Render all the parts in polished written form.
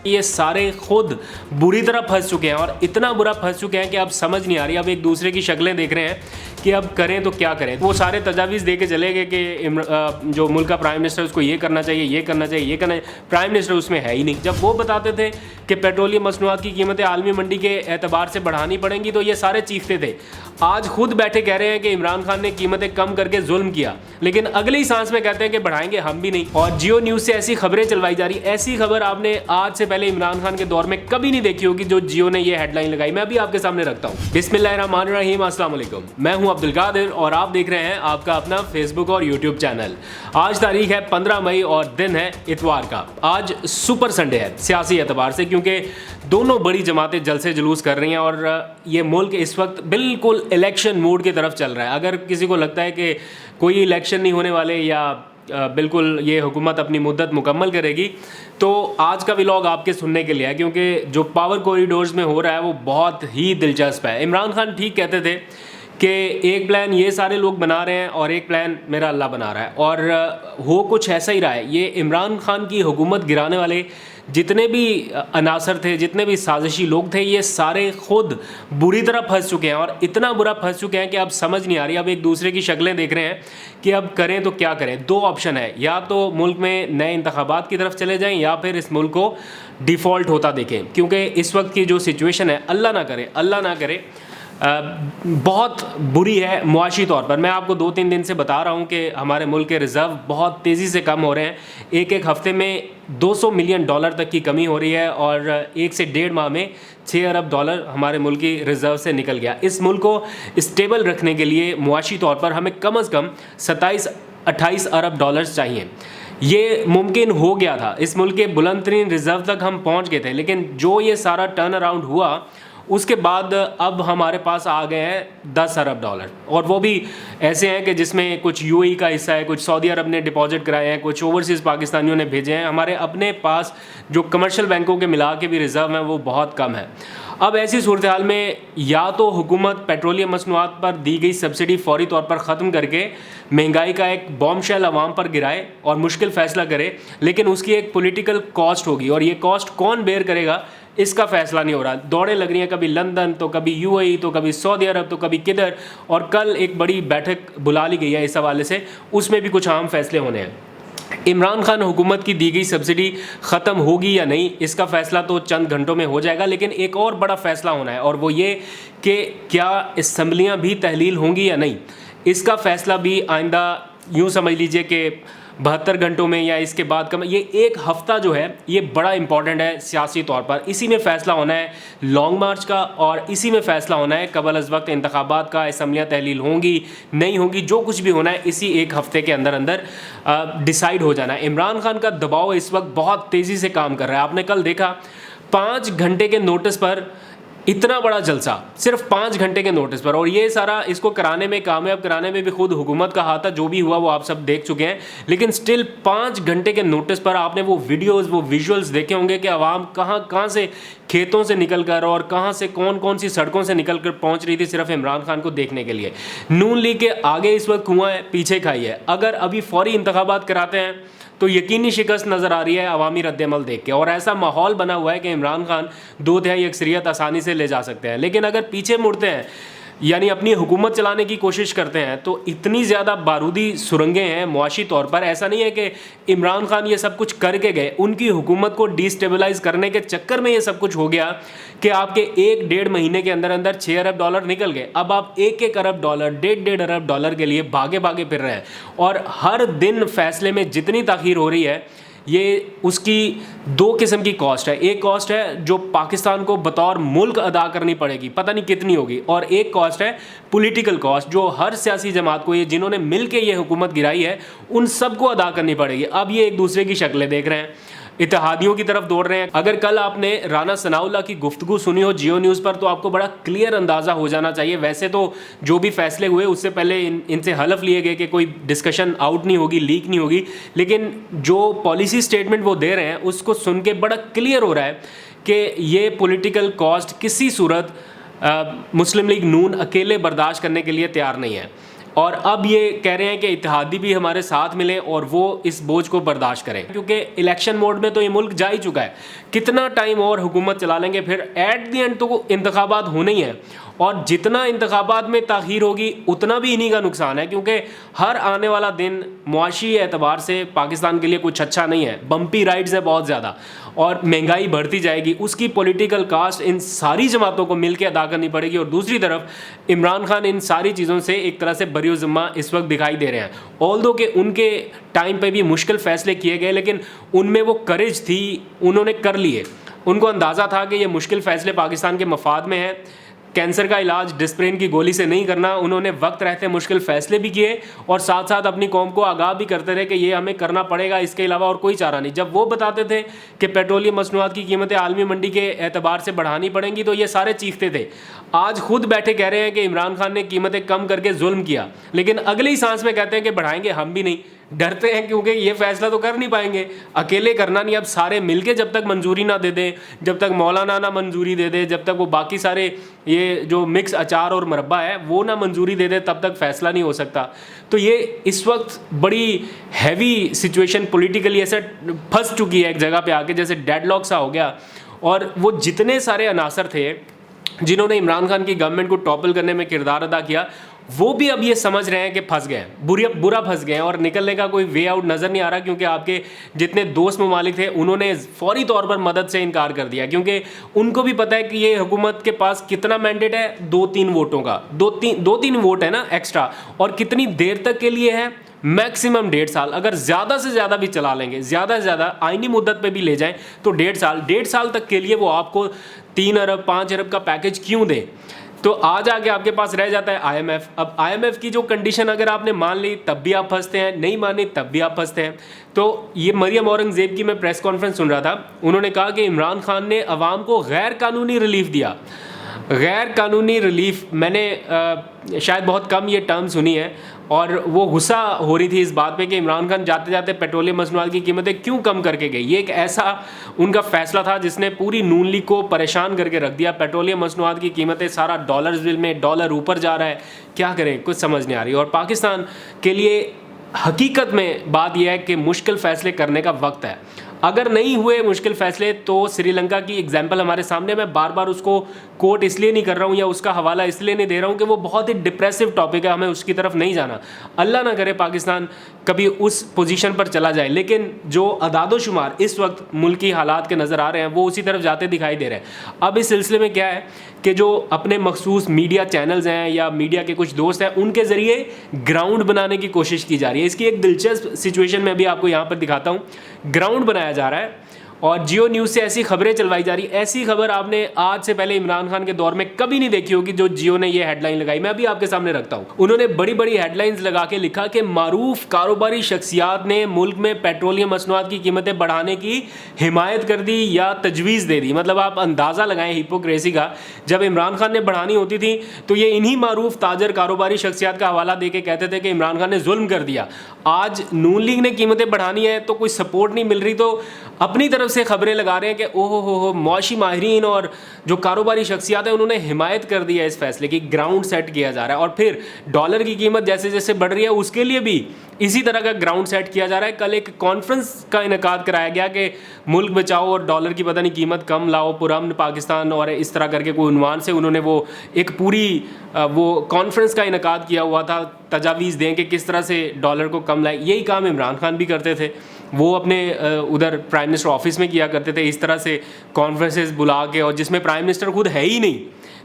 ये सारे खुद बुरी तरह फंस चुके हैं और इतना बुरा फंस चुके हैं कि अब समझ नहीं आ रही। अब एक दूसरे की शक्लें देख रहे हैं कि अब करें तो क्या करें। वो सारे तजावीज़ दे के चले गए कि जो मुल्क का प्राइम मिनिस्टर उसको ये करना चाहिए, ये करना चाहिए, ये करना चाहिए। प्राइम मिनिस्टर उसमें है ही नहीं। जब वो बताते थे कि पेट्रोलियम मसनूआत की कीमतें आलमी मंडी के एतबार से बढ़ानी पड़ेंगी तो ये सारे चीखते थे। आज खुद बैठे कह रहे हैं कि इमरान खान ने कीमतें कम करके जुल्म किया, लेकिन अगली सांस में कहते हैं कि बढ़ाएंगे हम भी नहीं। और जियो न्यूज़ से ऐसी खबरें चलवाई जा रही, ऐसी खबर आपने आज से पहले इमरान खान के दौर में कभी नहीं देखी होगी जो जियो ने ये हेडलाइन लगाई। मैं अभी आपके सामने रखता हूँ। बिस्मिल्लाहिर्रहमानिर्रहीम, अस्सलाम वालेकुम। मैं हूँ अब्दुल कादिर और आप देख रहे हैं आपका अपना फेसबुक और यूट्यूब चैनल। आज तारीख है 15 मई और दिन है इतवार का। आज सुपर संडे है सियासी एतबार से, क्योंकि दोनों बड़ी जमातें जलसे जुलूस कर रही हैं और ये मुल्क इस वक्त बिल्कुल इलेक्शन मूड की तरफ चल रहा है। अगर किसी को लगता है कि कोई इलेक्शन नहीं होने वाले या बिल्कुल ये हुकूमत अपनी मुद्दत मुकम्मल करेगी, तो आज का व्लॉग आपके सुनने के लिए है, क्योंकि जो पावर कॉरिडोर्स में हो रहा है वो बहुत ही दिलचस्प है। इमरान खान ठीक कहते थे कि एक प्लान ये सारे लोग बना रहे हैं और एक प्लान मेरा अल्लाह बना रहा है, और हो कुछ ऐसा ही रहा है। ये इमरान खान की हुकूमत गिराने वाले जितने भी अनासर थे, जितने भी साजिशी लोग थे, ये सारे खुद बुरी तरह फंस चुके हैं और इतना बुरा फंस चुके हैं कि अब समझ नहीं आ रही। अब एक दूसरे की शक्लें देख रहे हैं कि अब करें तो क्या करें। दो ऑप्शन है, या तो मुल्क में नए इंतखाबात की तरफ चले जाएं या फिर इस मुल्क को डिफ़ॉल्ट होता देखें, क्योंकि इस वक्त की जो सिचुएशन है, अल्लाह ना करे बहुत बुरी है मुआशी तौर पर। मैं आपको 2-3 दिन से बता रहा हूँ कि हमारे मुल्क के रिज़र्व बहुत तेज़ी से कम हो रहे हैं। एक हफ़्ते में $200 मिलियन तक की कमी हो रही है और 1 से 1.5 माह में $6 अरब हमारे मुल्क की रिज़र्व से निकल गया। इस मुल्क को स्टेबल रखने के लिए मुआशी तौर पर हमें कम अज़ कम 27-28 अरब चाहिए। ये मुमकिन हो गया था, इस मुल्क के बुलंद तरीन रिज़र्व तक हम पहुँच गए थे, लेकिन जो ये सारा टर्न अराउंड हुआ उसके बाद अब हमारे पास आ गए हैं $10 अरब, और वो भी ऐसे हैं कि जिसमें कुछ यूएई का हिस्सा है, कुछ सऊदी अरब ने डिपॉजिट कराए हैं, कुछ ओवरसीज़ पाकिस्तानियों ने भेजे हैं। हमारे अपने पास जो कमर्शियल बैंकों के मिला के भी रिज़र्व हैं वो बहुत कम है। अब ऐसी सूरत हाल में या तो हुकूमत पेट्रोलियम मसनूआत पर दी गई सब्सिडी फौरी तौर पर ख़त्म करके महंगाई का एक बॉम्बशेल अवाम पर गिराए और मुश्किल फ़ैसला करे, लेकिन उसकी एक पॉलिटिकल कॉस्ट होगी और ये कॉस्ट कौन बेयर करेगा इसका फ़ैसला नहीं हो रहा। दौड़ें लग रही हैं, कभी लंदन तो कभी यूएई तो कभी सऊदी अरब तो कभी किधर, और कल एक बड़ी बैठक बुला ली गई है इस हवाले से, उसमें भी कुछ अहम फैसले होने हैं। इमरान खान हुकूमत की दी गई सब्सिडी ख़त्म होगी या नहीं, इसका फ़ैसला तो चंद घंटों में हो जाएगा, लेकिन एक और बड़ा फ़ैसला होना है और वो ये कि क्या असम्बलियाँ भी तहलील होंगी या नहीं। इसका फ़ैसला भी आइंदा यूँ समझ लीजिए कि 72 घंटों में या इसके बाद कम, ये एक हफ़्ता जो है ये बड़ा इंपॉर्टेंट है सियासी तौर पर। इसी में फ़ैसला होना है लॉन्ग मार्च का और इसी में फ़ैसला होना है कबल अज़ वक्त इंतखाबात का, असम्बलियाँ तहलील होंगी नहीं होंगी, जो कुछ भी होना है इसी एक हफ़्ते के अंदर अंदर डिसाइड हो जाना है। इमरान खान का दबाव इस वक्त बहुत तेज़ी से काम कर रहा है। आपने कल देखा 5 घंटे के नोटिस पर इतना बड़ा जलसा, सिर्फ 5 घंटे के नोटिस पर, और ये सारा इसको कराने में, कामयाब कराने में भी खुद हुकूमत का हाथ था। जो भी हुआ वो आप सब देख चुके हैं, लेकिन स्टिल 5 घंटे के नोटिस पर आपने वो वीडियोस, वो विजुअल्स देखे होंगे कि आवाम कहाँ से खेतों से निकल कर और कहाँ से कौन सी सड़कों से निकल कर पहुँच रही थी सिर्फ इमरान खान को देखने के लिए। नून लीग के आगे इस वक्त कुआं है, पीछे खाई है। अगर अभी फौरी इंतखाबात कराते हैं तो यकीनी शिकस्त नज़र आ रही है अवामी रद्दमल देख के, और ऐसा माहौल बना हुआ है कि इमरान खान 2/3 अक्सरियत आसानी से ले जा सकते हैं। लेकिन अगर पीछे मुड़ते हैं, यानी अपनी हुकूमत चलाने की कोशिश करते हैं, तो इतनी ज़्यादा बारूदी सुरंगें हैं मुआशी तौर पर। ऐसा नहीं है कि इमरान खान ये सब कुछ करके गए, उनकी हुकूमत को डिस्टेबलाइज़ करने के चक्कर में ये सब कुछ हो गया कि आपके 1-1.5 महीने के अंदर अंदर $6 अरब निकल गए। अब आप $1-1 अरब, $1.5 अरब के लिए भागे फिर रहे हैं, और हर दिन फैसले में जितनी ताख़ीर हो रही है ये उसकी 2 किस्म की कॉस्ट है। एक कॉस्ट है जो पाकिस्तान को बतौर मुल्क अदा करनी पड़ेगी, पता नहीं कितनी होगी, और एक कॉस्ट है पॉलिटिकल कॉस्ट जो हर सियासी जमात को, ये जिन्होंने मिल के ये हुकूमत गिराई है, उन सबको अदा करनी पड़ेगी। अब ये एक दूसरे की शक्लें देख रहे हैं, इत्तेहादियों की तरफ दौड़ रहे हैं। अगर कल आपने राना सनाउल्लाह की गुफ्तगू सुनी हो जियो न्यूज़ पर, तो आपको बड़ा क्लियर अंदाज़ा हो जाना चाहिए। वैसे तो जो भी फैसले हुए उससे पहले इनसे हलफ लिए गए कि कोई डिस्कशन आउट नहीं होगी, लीक नहीं होगी, लेकिन जो पॉलिसी स्टेटमेंट वो दे रहे हैं उसको सुन के बड़ा क्लियर हो रहा है कि ये पॉलिटिकल कॉस्ट किसी सूरत मुस्लिम लीग नून अकेले बर्दाश्त करने के लिए तैयार नहीं है। और अब ये कह रहे हैं कि इत्तेहादी भी हमारे साथ मिले और वो इस बोझ को बर्दाश्त करें, क्योंकि इलेक्शन मोड में तो ये मुल्क जा ही चुका है। कितना टाइम और हुकूमत चला लेंगे, फिर एट दी एंड तो इंतखाबात होने ही हैं, और जितना इंतखाबात में ताख़ीर होगी उतना भी इन्हीं का नुकसान है, क्योंकि हर आने वाला दिन मुआशी एतबार से पाकिस्तान के लिए कुछ अच्छा नहीं है। बम्पी राइड्स है बहुत ज़्यादा, और महंगाई बढ़ती जाएगी, उसकी पॉलिटिकल कास्ट इन सारी जमातों को मिलकर अदा करनी पड़ेगी। और दूसरी तरफ इमरान खान इन सारी चीज़ों से एक तरह से बरी ज़िम्मा इस वक्त दिखाई दे रहे हैं। ऑल्दो कि उनके टाइम पे भी मुश्किल फ़ैसले किए गए, लेकिन उनमें वो करेज थी, उन्होंने कर लिए। उनको अंदाज़ा था कि ये मुश्किल फ़ैसले पाकिस्तान के मफाद में हैं। कैंसर का इलाज डिस्प्रिन की गोली से नहीं करना, उन्होंने वक्त रहते मुश्किल फ़ैसले भी किए और साथ साथ अपनी कौम को आगाह भी करते रहे कि ये हमें करना पड़ेगा, इसके अलावा और कोई चारा नहीं। जब वो बताते थे कि पेट्रोलियम मसनूआत की कीमतें आलमी मंडी के एतबार से बढ़ानी पड़ेंगी, तो ये सारे चीखते थे। आज खुद बैठे कह रहे हैं कि इमरान खान ने कीमतें कम करके जुल्म किया, लेकिन अगली सांस में कहते हैं कि बढ़ाएंगे हम भी नहीं। डरते हैं क्योंकि ये फैसला तो कर नहीं पाएंगे, अकेले करना नहीं। अब सारे मिलके जब तक मंजूरी ना दे दें, जब तक मौलाना ना मंजूरी दे दे, जब तक वो बाकी सारे ये जो मिक्स अचार और मरब्बा है वो ना मंजूरी दे दे, तब तक फैसला नहीं हो सकता। तो ये इस वक्त बड़ी हैवी सिचुएशन पॉलिटिकली ऐसे फंस चुकी है एक जगह पे आके, जैसे डेडलॉक सा हो गया। और वो जितने सारे अनासर थे जिन्होंने इमरान खान की गवर्नमेंट को टॉपल करने में किरदार अदा किया, वो भी अब ये समझ रहे हैं कि फंस गए हैं, बुरा फंस गए हैं, और निकलने का कोई वे आउट नज़र नहीं आ रहा। क्योंकि आपके जितने दोस्त ममालिक थे उन्होंने फौरी तौर पर मदद से इनकार कर दिया, क्योंकि उनको भी पता है कि ये हुकूमत के पास कितना मैंडेट है, 2-3 वोटों का, 2-3 वोट है ना एक्स्ट्रा, और कितनी देर तक के लिए है, मैक्सिमम 1.5 साल। अगर ज़्यादा से ज़्यादा भी चला लेंगे, ज़्यादा से ज़्यादा आईनी मुद्दत पे भी ले जाएं तो 1.5 साल तक के लिए वो आपको 3 अरब 5 अरब का पैकेज क्यों दें। तो आज आके आपके पास रह जाता है आईएमएफ। अब आईएमएफ की जो कंडीशन अगर आपने मान ली तब भी आप फंसते हैं, नहीं मानी तब भी आप फंसते हैं। तो ये मरियम औरंगज़ेब की मैं प्रेस कॉन्फ्रेंस सुन रहा था, उन्होंने कहा कि इमरान खान ने अवाम को गैर कानूनी रिलीफ दिया। गैर कानूनी रिलीफ, मैंने शायद बहुत कम ये टर्म सुनी है, और वो गुस्सा हो रही थी इस बात पे कि इमरान खान जाते जाते पेट्रोलियम मसनूआत की कीमतें क्यों कम करके गई। ये एक ऐसा उनका फैसला था जिसने पूरी नून लीग को परेशान करके रख दिया। पेट्रोलियम मसनूआत की कीमतें सारा डॉलर्स बिल में, डॉलर ऊपर जा रहा है, क्या करें कुछ समझ नहीं आ रही। और पाकिस्तान के लिए हकीकत में बात यह है कि मुश्किल फ़ैसले करने का वक्त है। अगर नहीं हुए मुश्किल फ़ैसले तो श्रीलंका की एग्जांपल हमारे सामने, मैं बार बार उसको कोट इसलिए नहीं कर रहा हूँ या उसका हवाला इसलिए नहीं दे रहा हूँ कि वो बहुत ही डिप्रेसिव टॉपिक है, हमें उसकी तरफ नहीं जाना। अल्लाह ना करे पाकिस्तान कभी उस पोजीशन पर चला जाए, लेकिन जो अदादोशुमार इस वक्त मुल्की हालात के नज़र आ रहे हैं वो उसी तरफ जाते दिखाई दे रहे हैं। अब इस सिलसिले में क्या है कि जो अपने मखसूस मीडिया चैनल्स हैं या मीडिया के कुछ दोस्त हैं, उनके ज़रिए ग्राउंड बनाने की कोशिश की जा रही है। इसकी एक दिलचस्प सिचुएशन मैं भी आपको यहाँ पर दिखाता हूँ। ग्राउंड बनाया जा रहा है और जियो न्यूज़ से ऐसी खबरें चलवाई जा रही। ऐसी खबर आपने आज से पहले इमरान खान के दौर में कभी नहीं देखी होगी, जो जियो ने ये हेडलाइन लगाई। मैं अभी आपके सामने रखता हूँ। उन्होंने बड़ी बड़ी हेडलाइंस लगा के लिखा कि मारूफ कारोबारी शख्सियात ने मुल्क में पेट्रोलियम मसनूआत की कीमतें बढ़ाने की हिमायत कर दी या तजवीज़ दे दी। मतलब आप अंदाज़ा लगाएं हिपोक्रेसी का। जब इमरान खान ने बढ़ानी होती थी तो ये इन्हीं मारूफ ताजर कारोबारी शख्सियात का हवाला दे के कहते थे कि इमरान खान ने जुल्म कर दिया। आज नून लीग ने कीमतें बढ़ानी है तो कोई सपोर्ट नहीं मिल रही, तो अपनी तरफ से खबरें लगा रहे हैं कि ओहो हो मुआशी माहिरीन और जो कारोबारी शख्सियात हैं उन्होंने हिमायत कर दी है इस फैसले की। ग्राउंड सेट किया जा रहा है और फिर डॉलर की कीमत जैसे जैसे बढ़ रही है उसके लिए भी इसी तरह का ग्राउंड सेट किया जा रहा है। कल एक कॉन्फ्रेंस का इनेकाद कराया गया कि मुल्क बचाओ और डॉलर की पता नहीं कीमत कम लाओ, पुरअमन पाकिस्तान, और इस तरह करके कोई उन्वान से उन्होंने वो एक पूरी वो कॉन्फ्रेंस का इनेकाद किया हुआ था, तजावीज़ दें कि किस तरह से डॉलर को कम लाए। यही काम इमरान खान भी करते थे, वो अपने उधर प्राइम मिनिस्टर ऑफिस में किया करते थे इस तरह से कॉन्फ्रेंसेस बुला के, और जिसमें प्राइम मिनिस्टर खुद है ही नहीं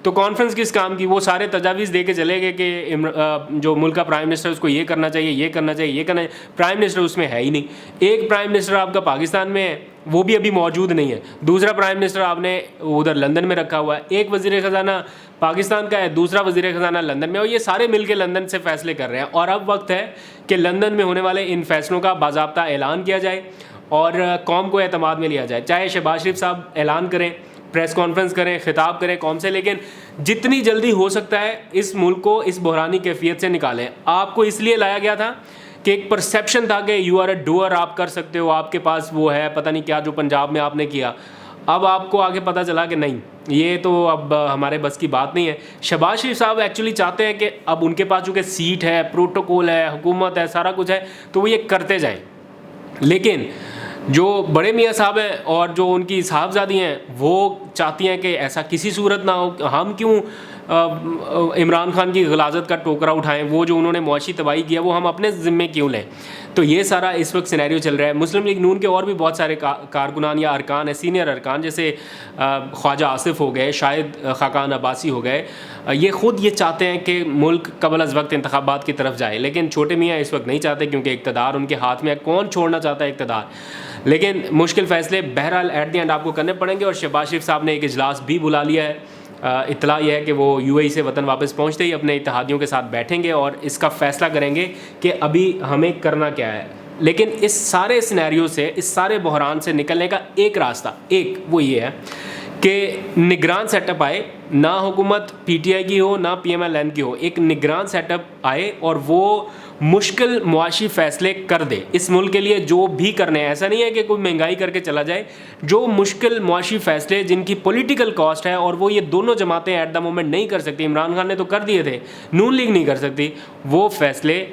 तो कॉन्फ्रेंस किस काम की। वो सारे तजावीज़ दे के चले गए कि जो मुल्क का प्राइम मिनिस्टर उसको ये करना चाहिए, ये करना चाहिए, ये करना चाहिए। प्राइम मिनिस्टर उसमें है ही नहीं। एक प्राइम मिनिस्टर आपका पाकिस्तान में है, वो भी अभी मौजूद नहीं है। दूसरा प्राइम मिनिस्टर आपने उधर लंदन में रखा हुआ है। एक वज़ीर ख़जाना पाकिस्तान का है, दूसरा वज़ीर ख़जाना लंदन में, और ये सारे मिलके लंदन से फ़ैसले कर रहे हैं। और अब वक्त है कि लंदन में होने वाले इन फैसलों का बाज़ाब्ता ऐलान किया जाए और कौम को एतमाद में लिया जाए। चाहे शहबाज शरीफ साहब ऐलान करें, प्रेस कॉन्फ्रेंस करें, खिताब करें कौम से, लेकिन जितनी जल्दी हो सकता है इस मुल्क को इस बहरानी कैफियत से निकालें। आपको इसलिए लाया गया था कि एक परसेप्शन था कि यू आर अ डूअर, आप कर सकते हो, आपके पास वो है, पता नहीं क्या जो पंजाब में आपने किया। अब आपको आगे पता चला कि नहीं, ये तो अब हमारे बस की बात नहीं है। शहबाज शरीफ साहब एक्चुअली चाहते हैं कि अब उनके पास चूँकि सीट है, प्रोटोकॉल है, हुकूमत है, सारा कुछ है, तो वो ये करते जाएं। लेकिन जो बड़े मियाँ साहब हैं और जो उनकी साहबजादी हैं वो चाहती हैं कि ऐसा किसी सूरत ना हो। हम क्यों इमरान खान की गलाजत का टोकरा उठाएं, वो जो उन्होंने मुआशी तबाही किया वो हम अपने ज़िम्मे क्यों लें। तो ये सारा इस वक्त सिनेरियो चल रहा है। मुस्लिम लीग नून के और भी बहुत सारे कारकुनान या अरकान है, सीनियर अरकान, जैसे ख्वाजा आसिफ हो गए, शायद खाकान अब्बासी हो गए, ये ख़ुद ये चाहते हैं कि मुल्क कबल अज़ वक्त इंतखाबात की तरफ जाए। लेकिन छोटे मियाँ इस वक्त नहीं चाहते क्योंकि इक़्तिदार उनके हाथ में है। कौन छोड़ना चाहता है इक़्तिदार? लेकिन मुश्किल फ़ैसले बहरहाल एट द एंड आपको करने पड़ेंगे। और शहबाज शरीफ साहब ने एक इजलास भी बुला लिया है। इत्तला यह है कि वो UAE से वतन वापस पहुंचते ही अपने इत्तेहादियों के साथ बैठेंगे और इसका फ़ैसला करेंगे कि अभी हमें करना क्या है। लेकिन इस सारे सिनेरियो से, इस सारे बहरान से निकलने का एक रास्ता, एक वो ये है कि निगरान सेटअप आए, ना हुकूमत PTI की हो ना PMLN की हो, एक निगरान सेटअप आए और वो मुश्किल मुआशी फ़ैसले कर दे इस मुल्क के लिए जो भी करने हैं। ऐसा नहीं है कि कोई महंगाई करके चला जाए, जो मुश्किल मुआशी फ़ैसले जिनकी पॉलिटिकल कॉस्ट है और वो ये दोनों जमातें एट द मोमेंट नहीं कर सकती, इमरान खान ने तो कर दिए थे, नून लीग नहीं कर सकती, वो फ़ैसले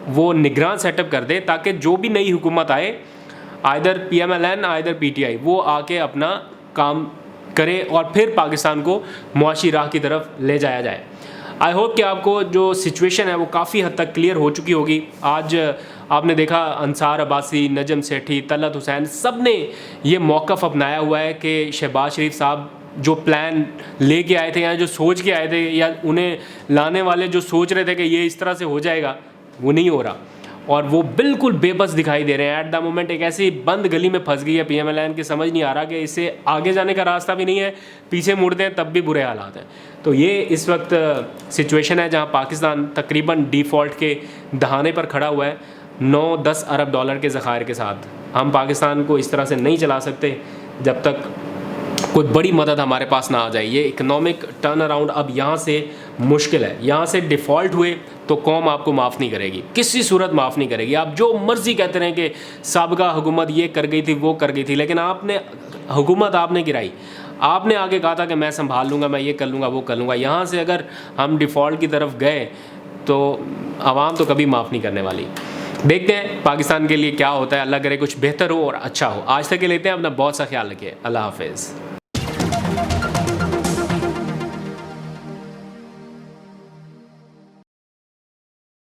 वो निगरान सेटअप कर दे ताकि जो भी नई हुकूमत आए, आइदर PMLN आइदर PTI, वो आके अपना काम करे और फिर पाकिस्तान को मुआशी राह की तरफ ले जाया जाए। आई होप कि आपको जो सिचुएशन है वो काफ़ी हद तक क्लियर हो चुकी होगी। आज आपने देखा अंसार अब्बासी, नजम सेठी, तलत हुसैन, सब ने ये मौक़िफ़ अपनाया हुआ है कि शहबाज शरीफ साहब जो प्लान लेके आए थे या जो सोच के आए थे या उन्हें लाने वाले जो सोच रहे थे कि ये इस तरह से हो जाएगा, वो नहीं हो रहा और वो बिल्कुल बेबस दिखाई दे रहे हैं। एट द मोमेंट एक ऐसी बंद गली में फंस गई है PMLN की, समझ नहीं आ रहा कि इससे आगे जाने का रास्ता भी नहीं है, पीछे मुड़ते हैं तब भी बुरे हालात हैं। तो ये इस वक्त सिचुएशन है जहां पाकिस्तान तकरीबन डिफ़ॉल्ट के दहाने पर खड़ा हुआ है 9-10 अरब डॉलर के ज़खायर के साथ। हम पाकिस्तान को इस तरह से नहीं चला सकते जब तक कोई बड़ी मदद हमारे पास ना आ जाए। ये इकनॉमिक टर्न अराउंड अब यहाँ से मुश्किल है। यहाँ से डिफ़ॉल्ट हुए तो कौम आपको माफ़ नहीं करेगी, किसी सूरत माफ़ नहीं करेगी। आप जो मर्ज़ी कहते रहें कि साबिक़ा हुकूमत ये कर गई थी, वो कर गई थी, लेकिन आपने हुकूमत आपने गिराई। आपने आगे कहा था कि मैं संभाल लूँगा, मैं ये कर लूँगा, वो कर लूँगा। यहाँ से अगर हम डिफ़ॉल्ट की तरफ गए तो आवाम तो कभी माफ़ नहीं करने वाली। देखते हैं पाकिस्तान के लिए क्या होता है। अल्लाह करे कुछ बेहतर हो और अच्छा हो। आज तक के लेते हैं, अपना बहुत सा ख्याल रखिए। अल्लाह हाफ़िज़।